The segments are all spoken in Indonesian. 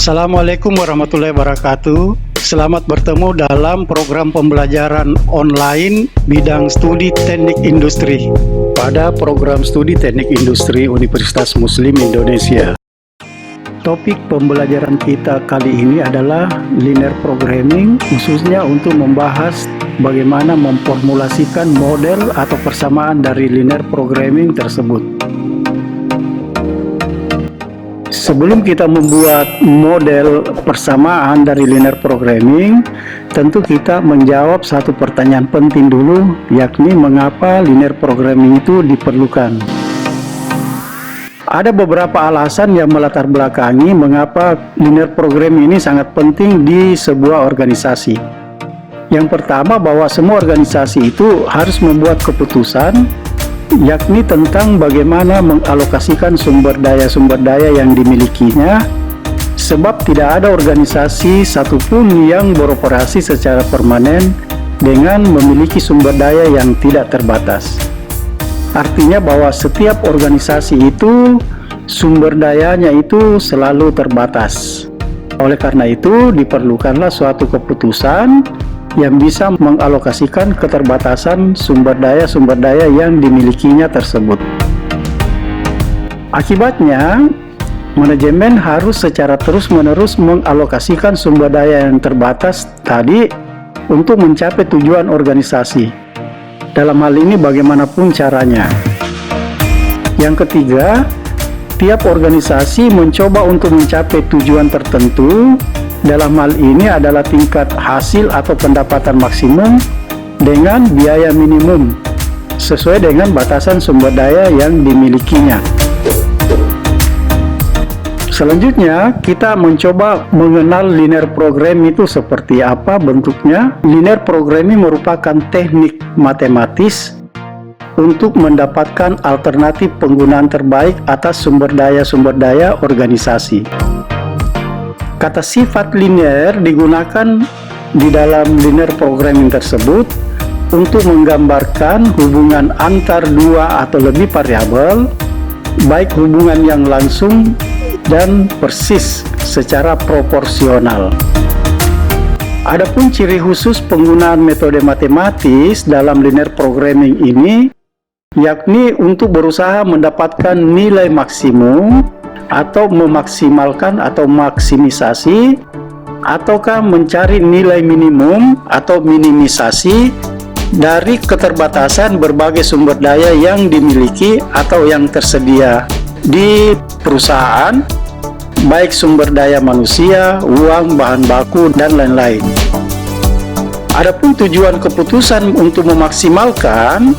Assalamualaikum warahmatullahi wabarakatuh. Selamat bertemu dalam program pembelajaran online bidang studi teknik industri pada program studi teknik industri Universitas Muslim Indonesia. Topik pembelajaran kita kali ini adalah linear programming, khususnya untuk membahas bagaimana memformulasikan model atau persamaan dari linear programming tersebut. Sebelum kita membuat model persamaan dari linear programming, tentu kita menjawab satu pertanyaan penting dulu, yakni mengapa linear programming itu diperlukan. Ada beberapa alasan yang melatar belakangi mengapa linear programming ini sangat penting di sebuah organisasi. Yang pertama, bahwa semua organisasi itu harus membuat keputusan, yakni tentang bagaimana mengalokasikan sumber daya yang dimilikinya, sebab tidak ada organisasi satupun yang beroperasi secara permanen dengan memiliki sumber daya yang tidak terbatas. Artinya bahwa setiap organisasi itu sumber dayanya itu selalu terbatas. Oleh karena itu diperlukanlah suatu keputusan yang bisa mengalokasikan keterbatasan sumber daya yang dimilikinya tersebut. Akibatnya, manajemen harus secara terus-menerus mengalokasikan sumber daya yang terbatas tadi untuk mencapai tujuan organisasi. Dalam hal ini bagaimanapun caranya. Yang ketiga, tiap organisasi mencoba untuk mencapai tujuan tertentu. Dalam hal ini adalah tingkat hasil atau pendapatan maksimum dengan biaya minimum sesuai dengan batasan sumber daya yang dimilikinya. Selanjutnya, kita mencoba mengenal linear programming itu seperti apa bentuknya. Linear programming merupakan teknik matematis untuk mendapatkan alternatif penggunaan terbaik atas sumber daya organisasi. Kata sifat linear digunakan di dalam linear programming tersebut untuk menggambarkan hubungan antar dua atau lebih variabel, baik hubungan yang langsung dan persis secara proporsional. Adapun ciri khusus penggunaan metode matematis dalam linear programming ini, yakni untuk berusaha mendapatkan nilai maksimum atau memaksimalkan atau maksimisasi, ataukah mencari nilai minimum atau minimisasi dari keterbatasan berbagai sumber daya yang dimiliki atau yang tersedia di perusahaan, baik sumber daya manusia, uang, bahan baku, dan lain-lain. Adapun tujuan keputusan untuk memaksimalkan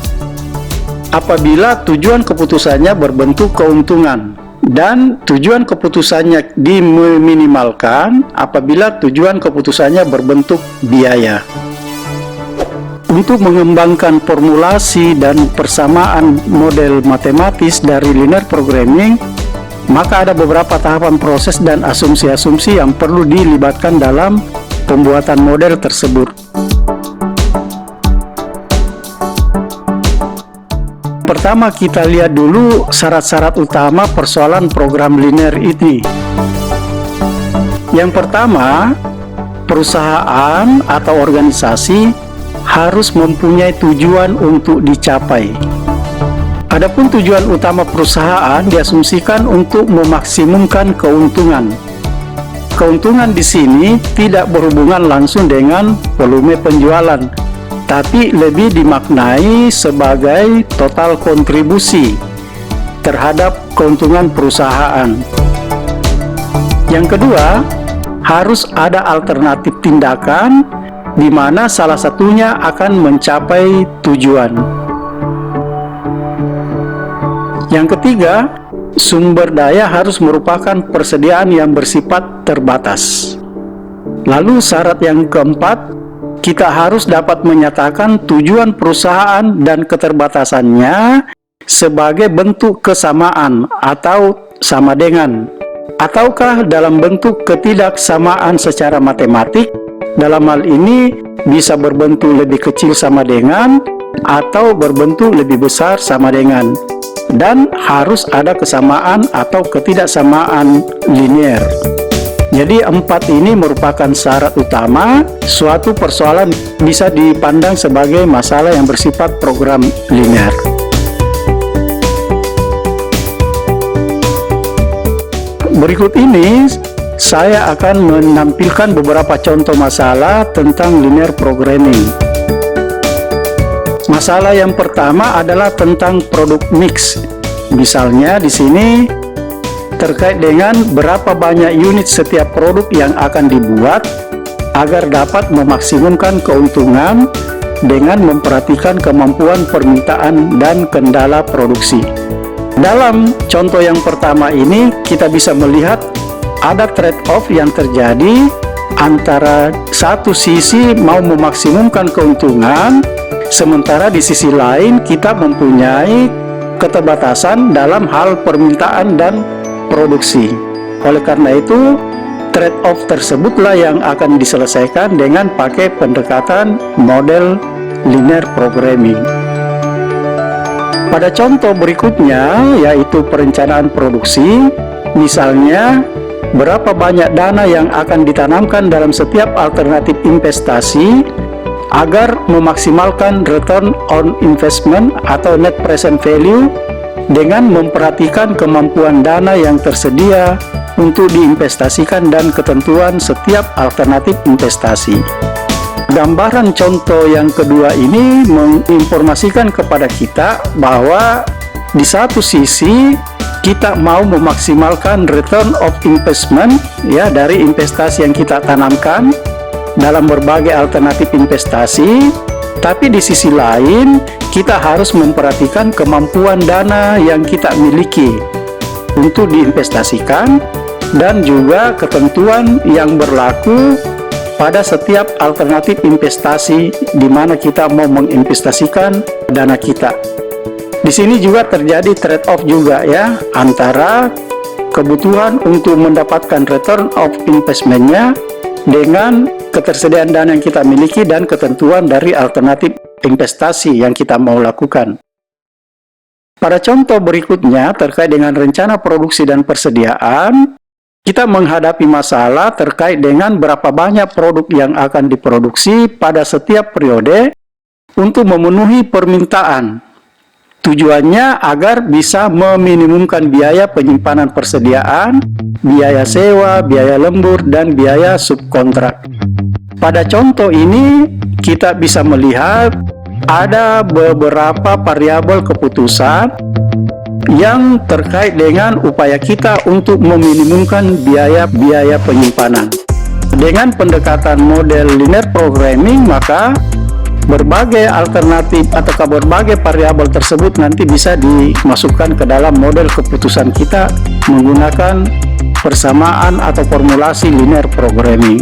apabila tujuan keputusannya berbentuk keuntungan, dan tujuan keputusannya diminimalkan apabila tujuan keputusannya berbentuk biaya. Untuk mengembangkan formulasi dan persamaan model matematis dari linear programming, maka ada beberapa tahapan proses dan asumsi-asumsi yang perlu dilibatkan dalam pembuatan model tersebut. Pertama, kita lihat dulu syarat-syarat utama persoalan program linear ini. Yang pertama, perusahaan atau organisasi harus mempunyai tujuan untuk dicapai. Adapun tujuan utama perusahaan diasumsikan untuk memaksimumkan keuntungan. Keuntungan di sini tidak berhubungan langsung dengan volume penjualan, tapi lebih dimaknai sebagai total kontribusi terhadap keuntungan perusahaan. Yang kedua, harus ada alternatif tindakan di mana salah satunya akan mencapai tujuan. Yang ketiga, sumber daya harus merupakan persediaan yang bersifat terbatas. Lalu syarat yang keempat, kita harus dapat menyatakan tujuan perusahaan dan keterbatasannya sebagai bentuk kesamaan atau sama dengan, ataukah dalam bentuk ketidaksamaan secara matematik. Dalam hal ini bisa berbentuk lebih kecil sama dengan atau berbentuk lebih besar sama dengan, dan harus ada kesamaan atau ketidaksamaan linear. Jadi 4 ini merupakan syarat utama suatu persoalan bisa dipandang sebagai masalah yang bersifat program linear. Berikut ini saya akan menampilkan beberapa contoh masalah tentang linear programming. Masalah yang pertama adalah tentang produk mix. Misalnya di sini terkait dengan berapa banyak unit setiap produk yang akan dibuat agar dapat memaksimumkan keuntungan dengan memperhatikan kemampuan permintaan dan kendala produksi. Dalam contoh yang pertama ini kita bisa melihat ada trade-off yang terjadi antara satu sisi mau memaksimumkan keuntungan, sementara di sisi lain kita mempunyai keterbatasan dalam hal permintaan dan produksi. Oleh karena itu, trade-off tersebutlah yang akan diselesaikan dengan pakai pendekatan model linear programming. Pada contoh berikutnya, yaitu perencanaan produksi, misalnya berapa banyak dana yang akan ditanamkan dalam setiap alternatif investasi agar memaksimalkan return on investment atau net present value dengan memperhatikan kemampuan dana yang tersedia untuk diinvestasikan dan ketentuan setiap alternatif investasi. Gambaran contoh yang kedua ini menginformasikan kepada kita bahwa di satu sisi kita mau memaksimalkan return of investment ya dari investasi yang kita tanamkan dalam berbagai alternatif investasi, tapi di sisi lain kita harus memperhatikan kemampuan dana yang kita miliki untuk diinvestasikan dan juga ketentuan yang berlaku pada setiap alternatif investasi di mana kita mau menginvestasikan dana kita. Di sini juga terjadi trade-off juga ya antara kebutuhan untuk mendapatkan return of investment-nya dengan ketersediaan dana yang kita miliki dan ketentuan dari alternatif investasi yang kita mau lakukan. Pada contoh berikutnya terkait dengan rencana produksi dan persediaan, kita menghadapi masalah terkait dengan berapa banyak produk yang akan diproduksi pada setiap periode untuk memenuhi permintaan. Tujuannya agar bisa meminimumkan biaya penyimpanan persediaan, biaya sewa, biaya lembur, dan biaya subkontrak. Pada contoh ini, kita bisa melihat ada beberapa variabel keputusan yang terkait dengan upaya kita untuk meminimumkan biaya-biaya penyimpanan. Dengan pendekatan model linear programming, maka berbagai alternatif atau berbagai variabel tersebut nanti bisa dimasukkan ke dalam model keputusan kita menggunakan persamaan atau formulasi linear programming.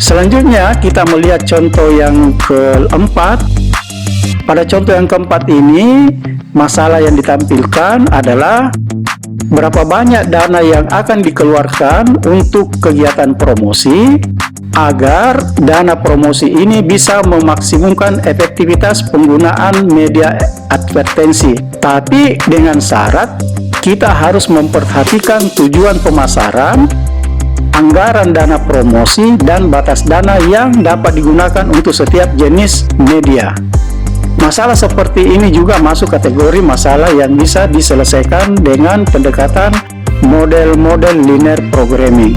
Selanjutnya kita melihat contoh yang keempat. Pada contoh yang keempat ini, masalah yang ditampilkan adalah berapa banyak dana yang akan dikeluarkan untuk kegiatan promosi agar dana promosi ini bisa memaksimumkan efektivitas penggunaan media advertensi. Tapi dengan syarat kita harus memperhatikan tujuan pemasaran, anggaran dana promosi, dan batas dana yang dapat digunakan untuk setiap jenis media. Masalah seperti ini juga masuk kategori masalah yang bisa diselesaikan dengan pendekatan model-model linear programming.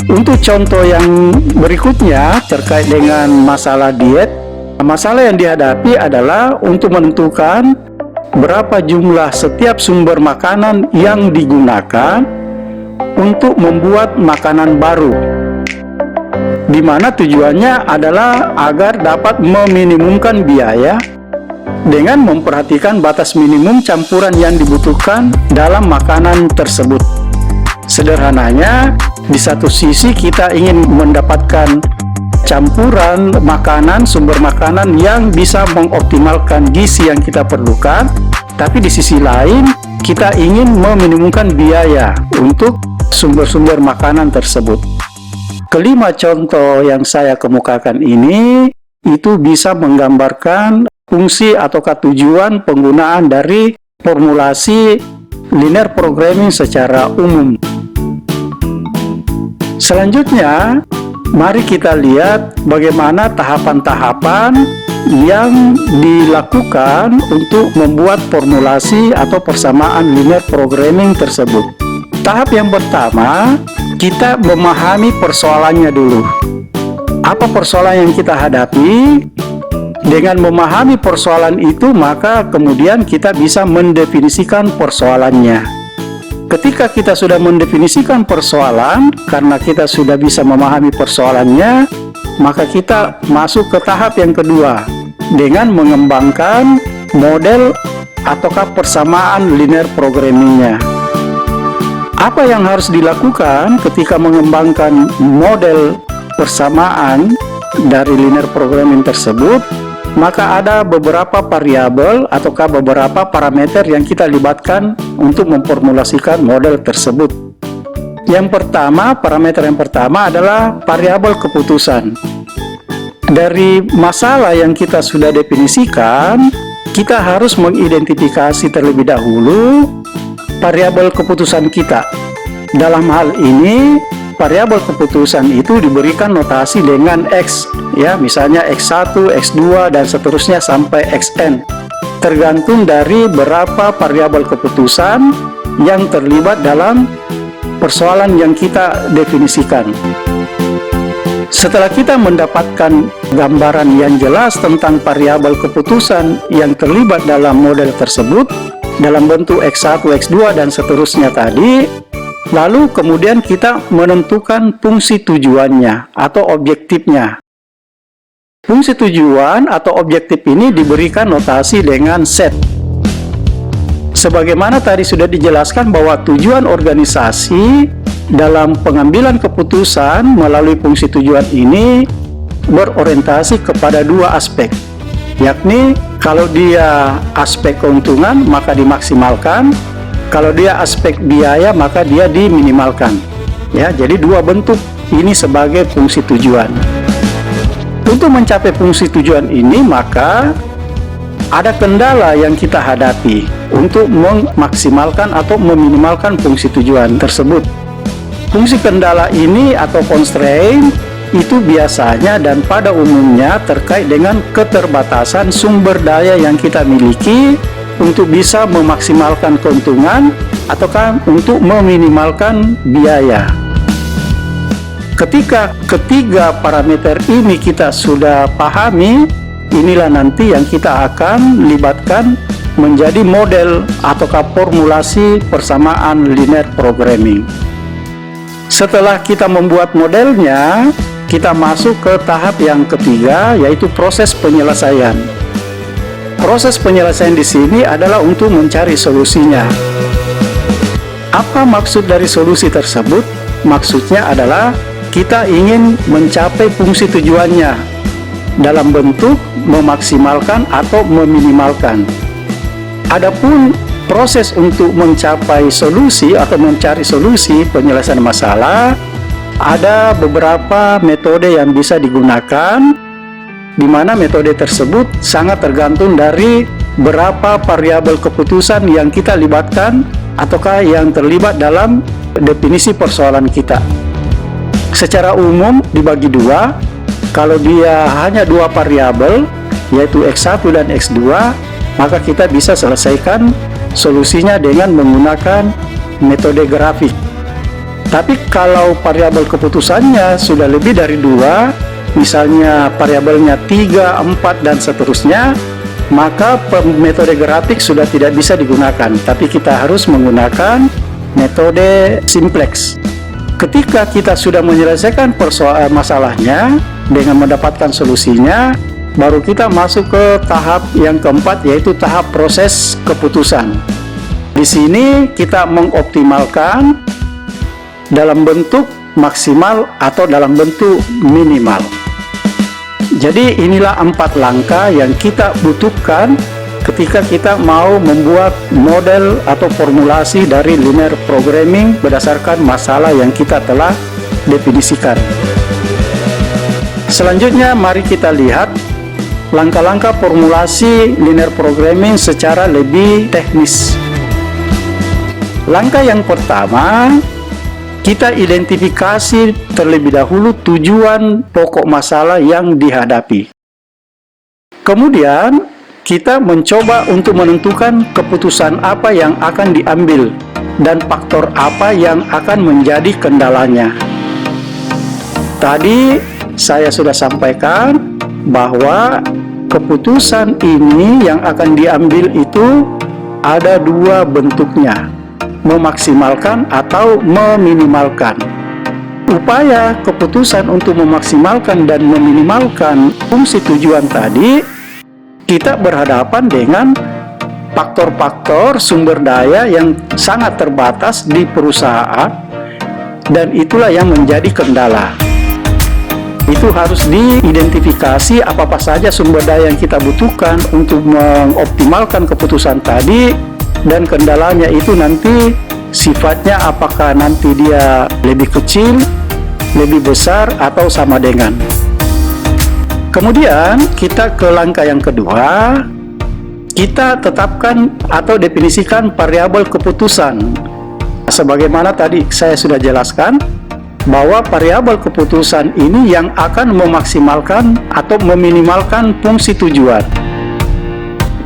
Untuk contoh yang berikutnya terkait dengan masalah diet, masalah yang dihadapi adalah untuk menentukan berapa jumlah setiap sumber makanan yang digunakan untuk membuat makanan baru, di mana tujuannya adalah agar dapat meminimumkan biaya dengan memperhatikan batas minimum campuran yang dibutuhkan dalam makanan tersebut. Sederhananya, di satu sisi kita ingin mendapatkan campuran makanan, sumber makanan yang bisa mengoptimalkan gizi yang kita perlukan, tapi di sisi lain kita ingin meminimumkan biaya untuk sumber-sumber makanan tersebut. Kelima contoh yang saya kemukakan ini itu bisa menggambarkan fungsi ataukah tujuan penggunaan dari formulasi linear programming secara umum. Selanjutnya, mari kita lihat bagaimana tahapan-tahapan yang dilakukan untuk membuat formulasi atau persamaan linear programming tersebut. Tahap yang pertama, kita memahami persoalannya dulu. Apa persoalan yang kita hadapi? Dengan memahami persoalan itu, maka kemudian kita bisa mendefinisikan persoalannya. Ketika kita sudah mendefinisikan persoalan, karena kita sudah bisa memahami persoalannya, maka kita masuk ke tahap yang kedua dengan mengembangkan model ataukah persamaan linear programmingnya. Apa yang harus dilakukan ketika mengembangkan model persamaan dari linear programming tersebut? Maka ada beberapa variabel ataukah beberapa parameter yang kita libatkan untuk memformulasikan model tersebut. Yang pertama, parameter yang pertama adalah variabel keputusan. Dari masalah yang kita sudah definisikan, kita harus mengidentifikasi terlebih dahulu variabel keputusan kita. Dalam hal ini, variabel keputusan itu diberikan notasi dengan X, ya, misalnya X1, X2, dan seterusnya sampai Xn. Tergantung dari berapa variabel keputusan yang terlibat dalam persoalan yang kita definisikan. Setelah kita mendapatkan gambaran yang jelas tentang variabel keputusan yang terlibat dalam model tersebut, dalam bentuk X1, X2, dan seterusnya tadi, lalu kemudian kita menentukan fungsi tujuannya atau objektifnya. Fungsi tujuan atau objektif ini diberikan notasi dengan set. Sebagaimana tadi sudah dijelaskan bahwa tujuan organisasi dalam pengambilan keputusan melalui fungsi tujuan ini berorientasi kepada dua aspek, yakni kalau dia aspek keuntungan maka dimaksimalkan, kalau dia aspek biaya maka dia diminimalkan. Ya, jadi dua bentuk ini sebagai fungsi tujuan. Untuk mencapai fungsi tujuan ini maka ada kendala yang kita hadapi untuk memaksimalkan atau meminimalkan fungsi tujuan tersebut. Fungsi kendala ini atau constraint itu biasanya dan pada umumnya terkait dengan keterbatasan sumber daya yang kita miliki untuk bisa memaksimalkan keuntungan ataukah untuk meminimalkan biaya. Ketika ketiga parameter ini kita sudah pahami, inilah nanti yang kita akan libatkan menjadi model ataukah formulasi persamaan linear programming. Setelah kita membuat modelnya, kita masuk ke tahap yang ketiga, yaitu proses penyelesaian. Proses penyelesaian di sini adalah untuk mencari solusinya. Apa maksud dari solusi tersebut? Maksudnya adalah kita ingin mencapai fungsi tujuannya dalam bentuk memaksimalkan atau meminimalkan. Adapun proses untuk mencapai solusi atau mencari solusi penyelesaian masalah, ada beberapa metode yang bisa digunakan, di mana metode tersebut sangat tergantung dari berapa variabel keputusan yang kita libatkan ataukah yang terlibat dalam definisi persoalan kita. Secara umum dibagi dua. Kalau dia hanya dua variabel, yaitu X1 dan X2, maka kita bisa selesaikan solusinya dengan menggunakan metode grafik. Tapi kalau variabel keputusannya sudah lebih dari dua, misalnya variabelnya 3, 4, dan seterusnya, maka metode grafik sudah tidak bisa digunakan, tapi kita harus menggunakan metode simplex. Ketika kita sudah menyelesaikan masalahnya dengan mendapatkan solusinya, baru kita masuk ke tahap yang keempat, yaitu tahap proses keputusan. Di sini kita mengoptimalkan dalam bentuk maksimal atau dalam bentuk minimal. Jadi inilah 4 langkah yang kita butuhkan ketika kita mau membuat model atau formulasi dari linear programming berdasarkan masalah yang kita telah definisikan. Selanjutnya mari kita lihat langkah-langkah formulasi linear programming secara lebih teknis. Langkah yang pertama, kita identifikasi terlebih dahulu tujuan pokok masalah yang dihadapi. Kemudian, kita mencoba untuk menentukan keputusan apa yang akan diambil dan faktor apa yang akan menjadi kendalanya. Tadi saya sudah sampaikan bahwa keputusan ini yang akan diambil itu ada dua bentuknya, memaksimalkan atau meminimalkan. Upaya keputusan untuk memaksimalkan dan meminimalkan fungsi tujuan tadi, kita berhadapan dengan faktor-faktor sumber daya yang sangat terbatas di perusahaan, dan itulah yang menjadi kendala. Itu harus diidentifikasi apa-apa saja sumber daya yang kita butuhkan untuk mengoptimalkan keputusan tadi, dan kendalanya itu nanti sifatnya apakah nanti dia lebih kecil, lebih besar, atau sama dengan. Kemudian kita ke langkah yang kedua, kita tetapkan atau definisikan variabel keputusan. Sebagaimana tadi saya sudah jelaskan, bahwa variabel keputusan ini yang akan memaksimalkan atau meminimalkan fungsi tujuan.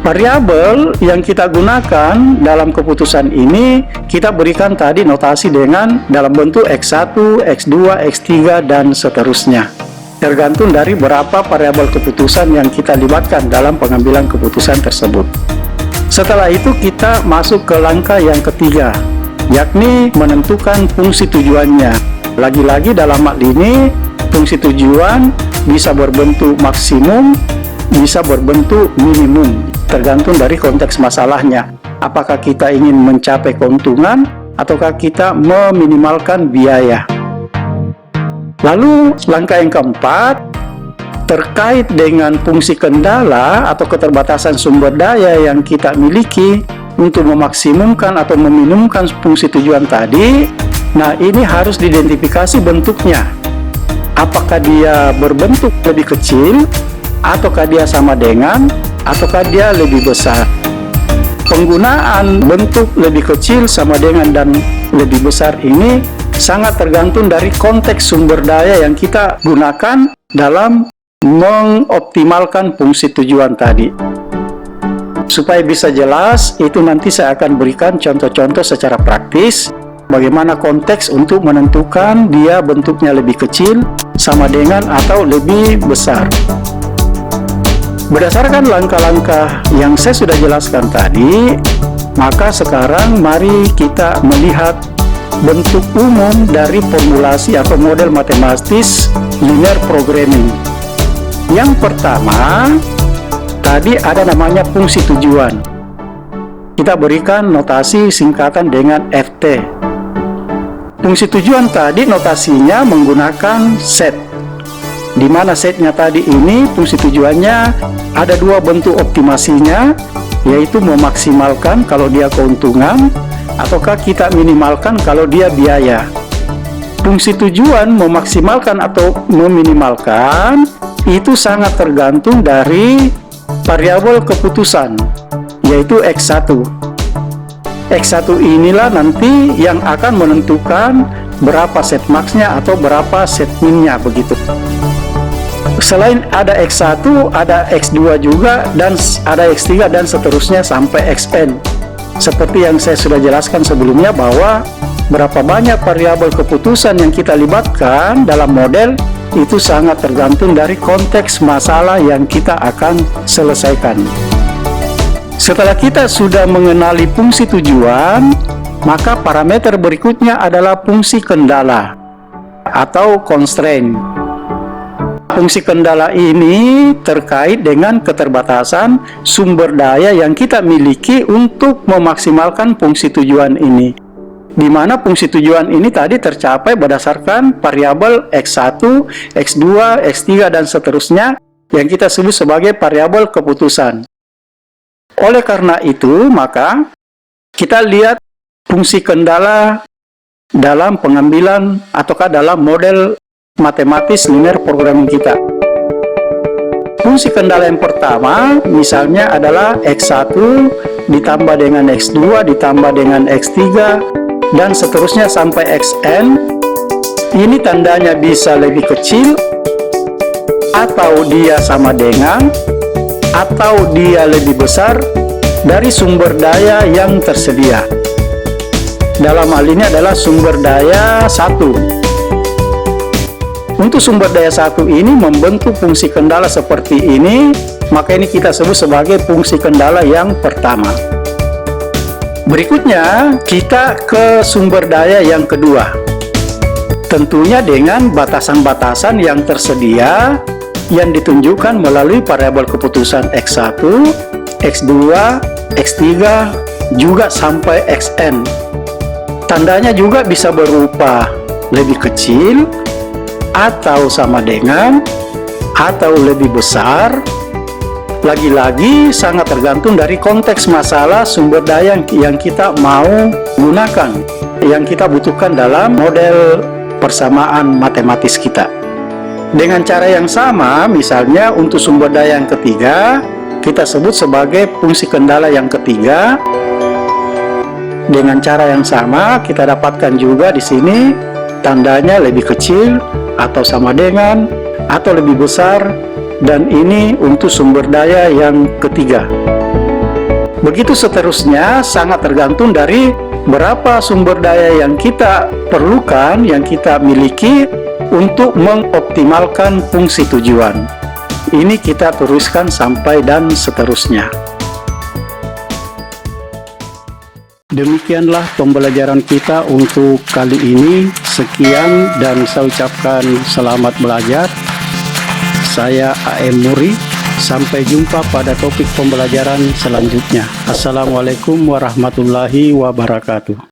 Variabel yang kita gunakan dalam keputusan ini, kita berikan tadi notasi dengan dalam bentuk X1, X2, X3, dan seterusnya. Tergantung dari berapa variabel keputusan yang kita libatkan dalam pengambilan keputusan tersebut. Setelah itu kita masuk ke langkah yang ketiga, yakni menentukan fungsi tujuannya. Lagi-lagi dalam hal ini, fungsi tujuan bisa berbentuk maksimum, bisa berbentuk minimum, tergantung dari konteks masalahnya. Apakah kita ingin mencapai keuntungan, ataukah kita meminimalkan biaya. Lalu langkah yang keempat, terkait dengan fungsi kendala atau keterbatasan sumber daya yang kita miliki untuk memaksimumkan atau meminimumkan fungsi tujuan tadi. Nah, ini harus diidentifikasi bentuknya. Apakah dia berbentuk lebih kecil, ataukah dia sama dengan, ataukah dia lebih besar. Penggunaan bentuk lebih kecil, sama dengan, dan lebih besar ini sangat tergantung dari konteks sumber daya yang kita gunakan dalam mengoptimalkan fungsi tujuan tadi. Supaya bisa jelas, itu nanti saya akan berikan contoh-contoh secara praktis bagaimana konteks untuk menentukan dia bentuknya lebih kecil, sama dengan, atau lebih besar. Berdasarkan langkah-langkah yang saya sudah jelaskan tadi, maka sekarang mari kita melihat bentuk umum dari formulasi atau model matematis linear programming. Yang pertama, tadi ada namanya fungsi tujuan. Kita berikan notasi singkatan dengan FT. Fungsi tujuan tadi notasinya menggunakan set, di mana setnya tadi ini fungsi tujuannya ada dua bentuk optimasinya, yaitu memaksimalkan kalau dia keuntungan, ataukah kita minimalkan kalau dia biaya. Fungsi tujuan memaksimalkan atau meminimalkan itu sangat tergantung dari variabel keputusan, yaitu X1. X1 inilah nanti yang akan menentukan berapa set max-nya atau berapa set min-nya begitu. Selain ada X1, ada X2 juga, dan ada X3, dan seterusnya sampai Xn. Seperti yang saya sudah jelaskan sebelumnya, bahwa berapa banyak variabel keputusan yang kita libatkan dalam model itu sangat tergantung dari konteks masalah yang kita akan selesaikan. Setelah kita sudah mengenali fungsi tujuan, maka parameter berikutnya adalah fungsi kendala atau constraint. Fungsi kendala ini terkait dengan keterbatasan sumber daya yang kita miliki untuk memaksimalkan fungsi tujuan ini, di mana fungsi tujuan ini tadi tercapai berdasarkan variabel X1, X2, X3, dan seterusnya yang kita sebut sebagai variabel keputusan. Oleh karena itu, maka kita lihat fungsi kendala dalam pengambilan ataukah dalam model matematis linear programming kita. Fungsi kendala yang pertama misalnya adalah X1 ditambah dengan X2 ditambah dengan X3 dan seterusnya sampai xn. Ini tandanya bisa lebih kecil, atau dia sama dengan, atau dia lebih besar dari sumber daya yang tersedia. Dalam hal ini adalah sumber daya 1. Untuk sumber daya 1 ini membentuk fungsi kendala seperti ini, maka ini kita sebut sebagai fungsi kendala yang pertama. Berikutnya, kita ke sumber daya yang kedua. Tentunya dengan batasan-batasan yang tersedia yang ditunjukkan melalui variabel keputusan X1, X2, X3, juga sampai Xn. Tandanya juga bisa berupa lebih kecil, atau sama dengan, atau lebih besar. Lagi-lagi sangat tergantung dari konteks masalah sumber daya yang kita mau gunakan, yang kita butuhkan dalam model persamaan matematis kita. Dengan cara yang sama, misalnya untuk sumber daya yang ketiga, kita sebut sebagai fungsi kendala yang ketiga. Dengan cara yang sama, kita dapatkan juga di sini tandanya lebih kecil, atau sama dengan, atau lebih besar, dan ini untuk sumber daya yang ketiga. Begitu seterusnya, sangat tergantung dari berapa sumber daya yang kita perlukan, yang kita miliki untuk mengoptimalkan fungsi tujuan. Ini kita teruskan sampai dan seterusnya. Demikianlah pembelajaran kita untuk kali ini. Sekian dan saya ucapkan selamat belajar. Saya A.M. Muri. Sampai jumpa pada topik pembelajaran selanjutnya. Assalamualaikum warahmatullahi wabarakatuh.